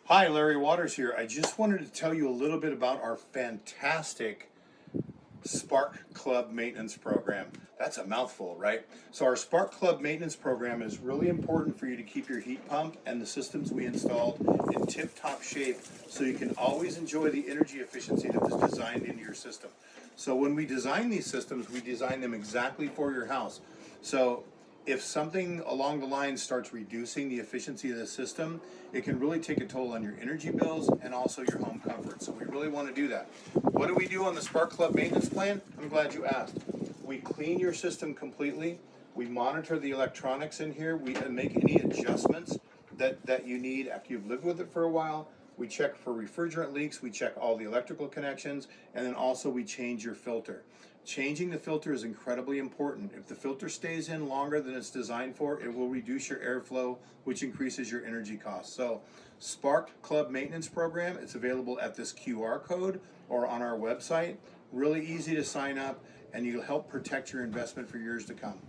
Hi, Larry Waters here. I just wanted to tell you a little bit about our fantastic Spark Club maintenance program. That's a mouthful, right? So our Spark Club maintenance program is really important for you to keep your heat pump and the systems we installed in tip-top shape so you can always enjoy the energy efficiency that was designed into your system. So when we design these systems, we design them exactly for your house. So if something along the line starts reducing the efficiency of the system, it can really take a toll on your energy bills and also your home comfort. So we really want to do that. What do we do on the Spark Club maintenance plan? I'm glad you asked. We clean your system completely. We monitor the electronics in here. We make any adjustments that you need after you've lived with it for a while. We check for refrigerant leaks, we check all the electrical connections, and then also we change your filter. Changing the filter is incredibly important. If the filter stays in longer than it's designed for, it will reduce your airflow, which increases your energy costs. So, Spark Club Maintenance Program, it's available at this QR code or on our website. Really easy to sign up, and you'll help protect your investment for years to come.